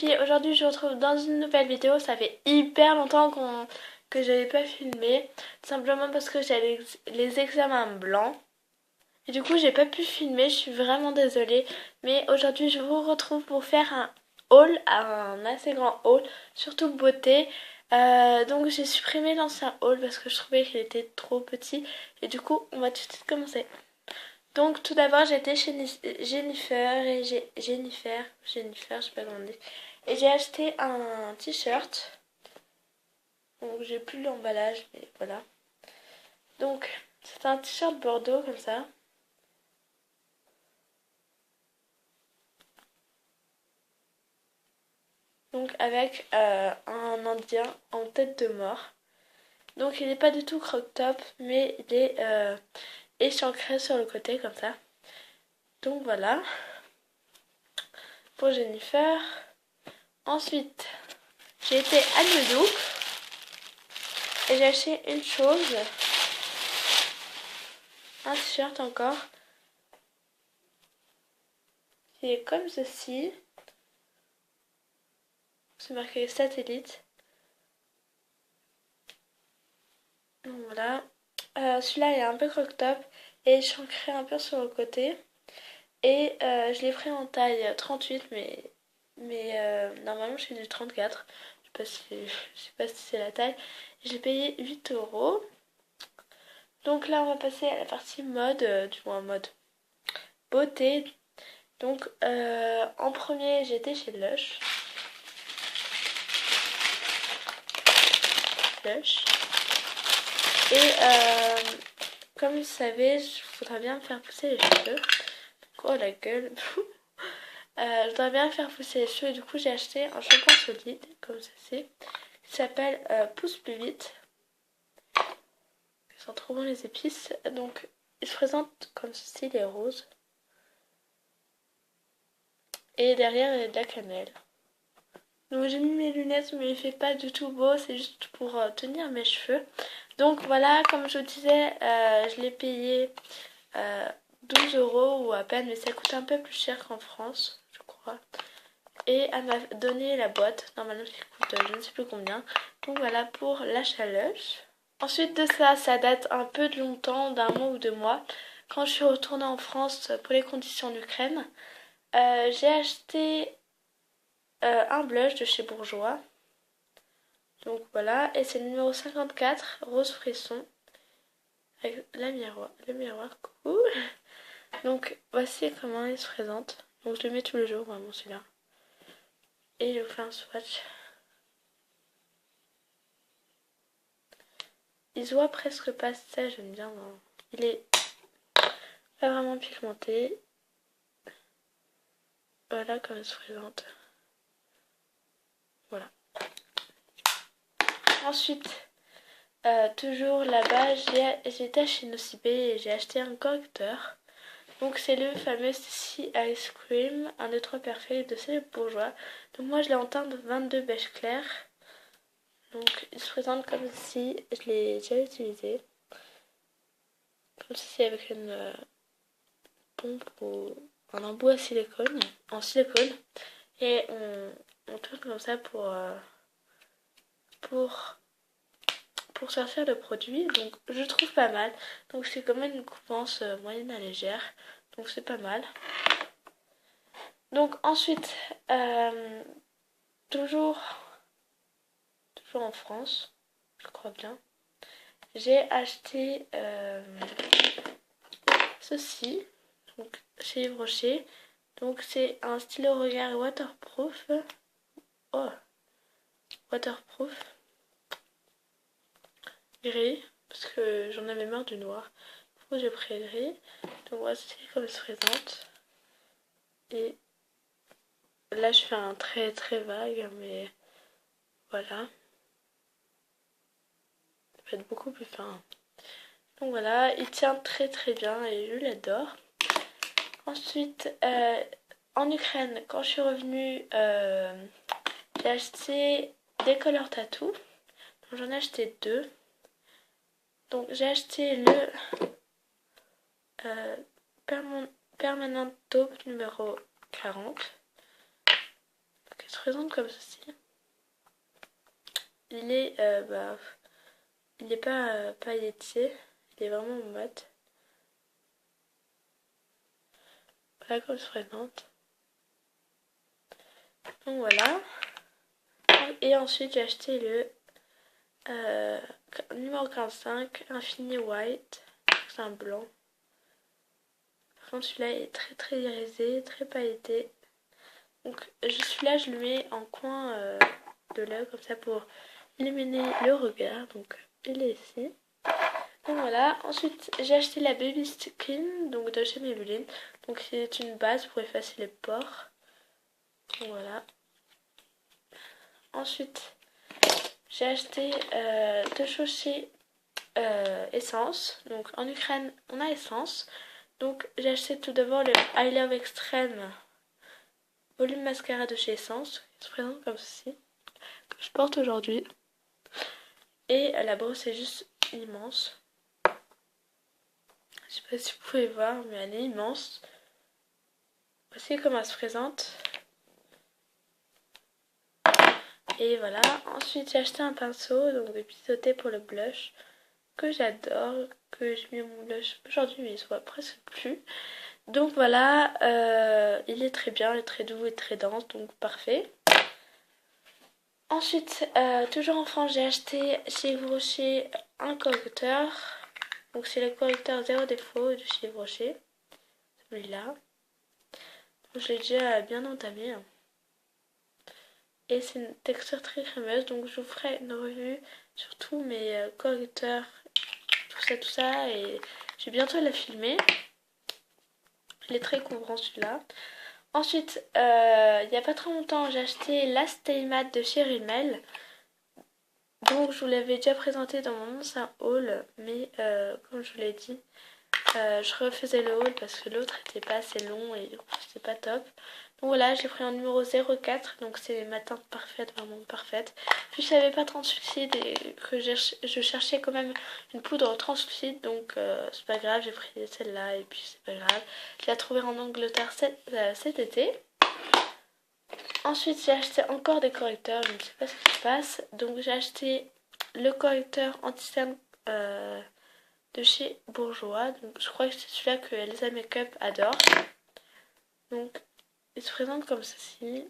Puis aujourd'hui je vous retrouve dans une nouvelle vidéo. Ça fait hyper longtemps que j'avais pas filmé, tout simplement parce que j'avais les examens blancs et du coup j'ai pas pu filmer. Je suis vraiment désolée, mais aujourd'hui je vous retrouve pour faire un haul, un assez grand haul, surtout beauté. Donc j'ai supprimé l'ancien haul parce que je trouvais qu'il était trop petit et du coup on va tout de suite commencer. Donc tout d'abord j'étais chez Jennifer et Jennifer, je sais pas comment on dit. Et j'ai acheté un t-shirt. Donc j'ai plus l'emballage, mais voilà. Donc c'est un t-shirt bordeaux comme ça. Donc avec un indien en tête de mort. Donc il n'est pas du tout crop top, mais il est échancré sur le côté comme ça. Donc voilà. Pour Jennifer. Ensuite, j'ai été à New Look. Et j'ai acheté une chose. Un t-shirt encore. Qui est comme ceci. C'est marqué satellite. Donc voilà. Celui-là est un peu croc-top et échancré un peu sur le côté. Et je l'ai pris en taille 38, mais normalement je suis du 34. Je sais pas si c'est la taille. J'ai payé 8 €. Donc là, on va passer à la partie mode, du moins mode beauté. Donc en premier, j'étais chez Lush. Et comme vous savez, je voudrais bien me faire pousser les cheveux. Oh la gueule. Je voudrais bien faire pousser les cheveux et du coup j'ai acheté un shampoing solide, comme ceci, qui s'appelle Pousse plus vite. Ils sont trop bons les épices. Donc il se présente comme ceci, les roses. Et derrière il y a de la cannelle. Donc j'ai mis mes lunettes mais il fait pas du tout beau, c'est juste pour tenir mes cheveux. Donc voilà, comme je vous disais, je l'ai payé 12 € ou à peine, mais ça coûte un peu plus cher qu'en France, je crois. Et elle m'a donné la boîte, normalement qui coûte je ne sais plus combien. Donc voilà pour l'achat Lush. Ensuite de ça, ça date un peu de longtemps, d'un mois ou 2 mois. Quand je suis retournée en France pour les conditions en Ukraine, j'ai acheté un blush de chez Bourjois. Donc voilà, et c'est le numéro 54, rose frisson, avec le miroir, coucou. Donc voici comment il se présente. Donc je le mets tous les jours, vraiment celui-là. Et je vous fais un swatch. Il se voit presque pas, ça j'aime bien. Non. Il est pas vraiment pigmenté. Voilà comment il se présente. Voilà. Ensuite, toujours là-bas, j'ai été chez Nocibé et j'ai acheté un correcteur. Donc c'est le fameux Sissy Ice Cream, 1, 2, 3 parfait de chez Bourjois. Donc moi je l'ai en teinte 22 beige clair. Donc il se présente comme si je l'ai déjà utilisé. Comme si avec une pompe ou un embout à silicone, en silicone. Et on tourne comme ça pour sortir le produit. Donc je trouve pas mal. Donc c'est quand même une coupance moyenne à légère. Donc c'est pas mal. Donc ensuite, toujours en France, je crois bien, j'ai acheté ceci, donc chez Yves Rocher. Donc c'est un stylo regard waterproof. Oh, waterproof. Gris, parce que j'en avais marre du noir. Du coup j'ai pris le gris. Donc voici comme il se présente. Et là je fais un très très vague, mais voilà. Ça peut être beaucoup plus fin. Donc voilà, il tient très très bien et je l'adore. Ensuite, en Ukraine, quand je suis revenue, j'ai acheté des color tattoo. Donc j'en ai acheté 2. Donc j'ai acheté le Permanent Taupe numéro 40. Donc il se présente comme ceci. Il est, il n'est pas pailleté, il est vraiment mat. Voilà comme il se présente. Donc voilà. Et ensuite j'ai acheté le numéro 45, Infini White. C'est un blanc. Par contre celui-là est très très irisé, très pailleté. Donc celui-là je le mets en coin de l'œil comme ça pour illuminer le regard. Donc il est ici. Donc voilà, ensuite j'ai acheté la Baby Skin donc de chez Maybelline. Donc c'est une base pour effacer les pores. Donc voilà. Ensuite j'ai acheté deux chaussées essence. Donc en Ukraine on a essence. Donc j'ai acheté tout d'abord le I Love Extreme volume mascara de chez Essence. Il se présente comme ceci. Que je porte aujourd'hui. Et la brosse est juste immense. Je sais pas si vous pouvez voir, mais elle est immense. Voici comment elle se présente. Et voilà. Ensuite, j'ai acheté un pinceau, donc de biseauté pour le blush, que j'adore, que j'ai mis mon blush aujourd'hui, mais il se voit presque plus. Donc voilà, il est très bien, il est très doux et très dense, donc parfait. Ensuite, toujours en France, j'ai acheté chez Yves Rocher un correcteur. Donc c'est le correcteur zéro défaut de chez Yves Rocher. Celui-là. Je l'ai déjà bien entamé. Et c'est une texture très crémeuse. Donc je vous ferai une revue sur tous mes correcteurs. Tout ça. Et je vais bientôt la filmer. Il est très couvrant celui-là. Ensuite, il n'y a pas très longtemps, j'ai acheté la Stay Matte de chez Rimmel. Donc je vous l'avais déjà présenté dans mon ancien haul. Mais comme je vous l'ai dit, je refaisais le haul parce que l'autre était pas assez long et c'était pas top. Donc voilà, j'ai pris un numéro 04, donc c'est ma teinte parfaite, vraiment parfaite. Puis je savais pas translucide et que je cherchais quand même une poudre translucide, donc c'est pas grave, j'ai pris celle-là et puis c'est pas grave. Je l'ai trouvée en Angleterre cet été. Ensuite j'ai acheté encore des correcteurs, je ne sais pas ce qui se passe. Donc j'ai acheté le correcteur anti-cerne de chez Bourjois. Donc je crois que c'est celui-là que Elsa Makeup adore. Donc il se présente comme ceci.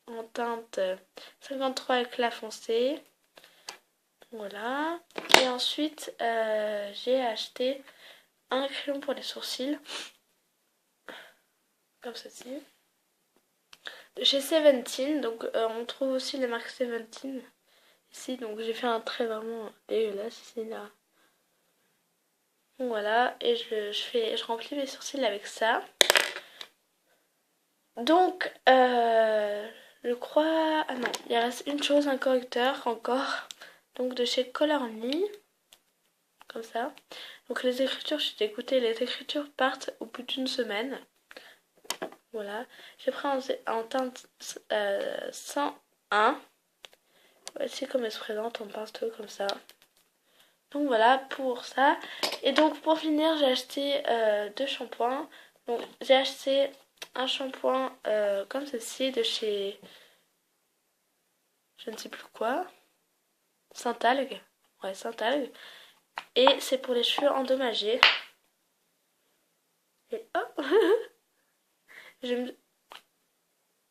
En teinte 53 éclat foncé. Voilà. Et ensuite j'ai acheté un crayon pour les sourcils. Comme ceci. De chez Seventeen. Donc on trouve aussi les marques Seventeen ici. Donc j'ai fait un trait vraiment dégueulasse ici là. Donc voilà, et je remplis mes sourcils avec ça. Donc, je crois... Ah non, il reste une chose, un correcteur encore. Donc de chez Color Me. Comme ça. Donc les écritures, je suis dégoûtée. Les écritures partent au bout d'une semaine. Voilà. J'ai pris en teinte 101. Voici comme elle se présente en pinceau comme ça. Donc voilà pour ça. Et donc pour finir, j'ai acheté deux shampoings. Donc j'ai acheté un shampoing comme ceci de chez je ne sais plus quoi. Saint-Algue. Ouais, Saint-Algue. Et c'est pour les cheveux endommagés. Et oh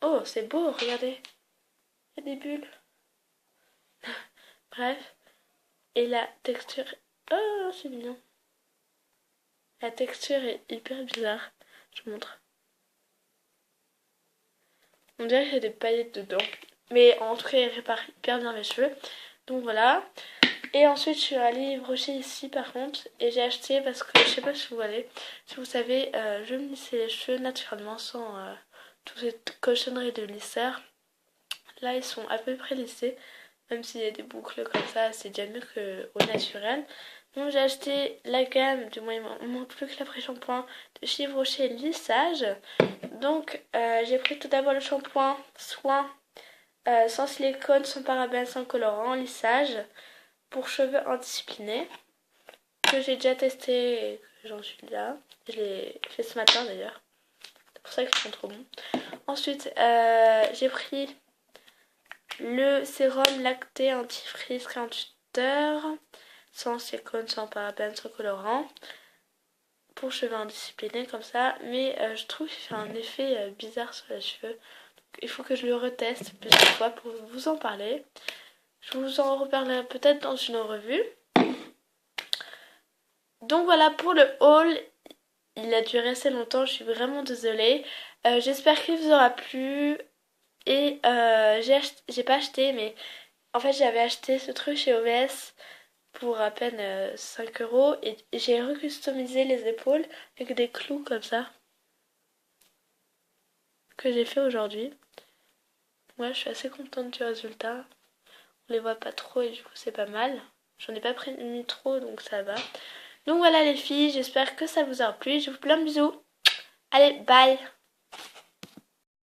oh, c'est beau, regardez. Il y a des bulles. Bref. Et la texture... Oh, c'est mignon. La texture est hyper bizarre. Je vous montre. On dirait qu'il y a des paillettes dedans. Mais en tout cas, il répare hyper bien mes cheveux. Donc voilà. Et ensuite, je suis allée brocher ici par contre. Et j'ai acheté parce que je sais pas si vous voyez. Si vous savez, je me lissais les cheveux naturellement sans toutes ces cochonneries de lisseur. Là, ils sont à peu près lissés. Même s'il y a des boucles comme ça, c'est déjà mieux qu'au naturel. Donc j'ai acheté la gamme, du moins il ne manque plus que l'après-shampoing de chez Yves Rocher Lissage. Donc j'ai pris tout d'abord le shampoing Soin sans silicone, sans parabènes, sans colorant, lissage pour cheveux indisciplinés que j'ai déjà testé et que j'en suis là. Je l'ai fait ce matin d'ailleurs. pour ça qu'ils sont trop bons. Ensuite, j'ai pris le sérum lacté anti-frizz 48 heures, sans silicone, sans parabènes, sans colorant, pour cheveux indisciplinés comme ça. Mais je trouve qu'il fait un effet bizarre sur les cheveux. Donc, il faut que je le reteste plusieurs fois pour vous en parler. Je vous en reparlerai peut-être dans une revue. Donc voilà pour le haul. Il a duré assez longtemps, je suis vraiment désolée. J'espère qu'il vous aura plu. Et j'ai pas acheté, mais en fait j'avais acheté ce truc chez OVS pour à peine 5 euros. Et j'ai recustomisé les épaules avec des clous comme ça. Que j'ai fait aujourd'hui. Moi je suis assez contente du résultat. On les voit pas trop et du coup c'est pas mal. J'en ai pas mis trop donc ça va. Donc voilà les filles, j'espère que ça vous aura plu. Je vous fais plein de bisous. Allez, bye!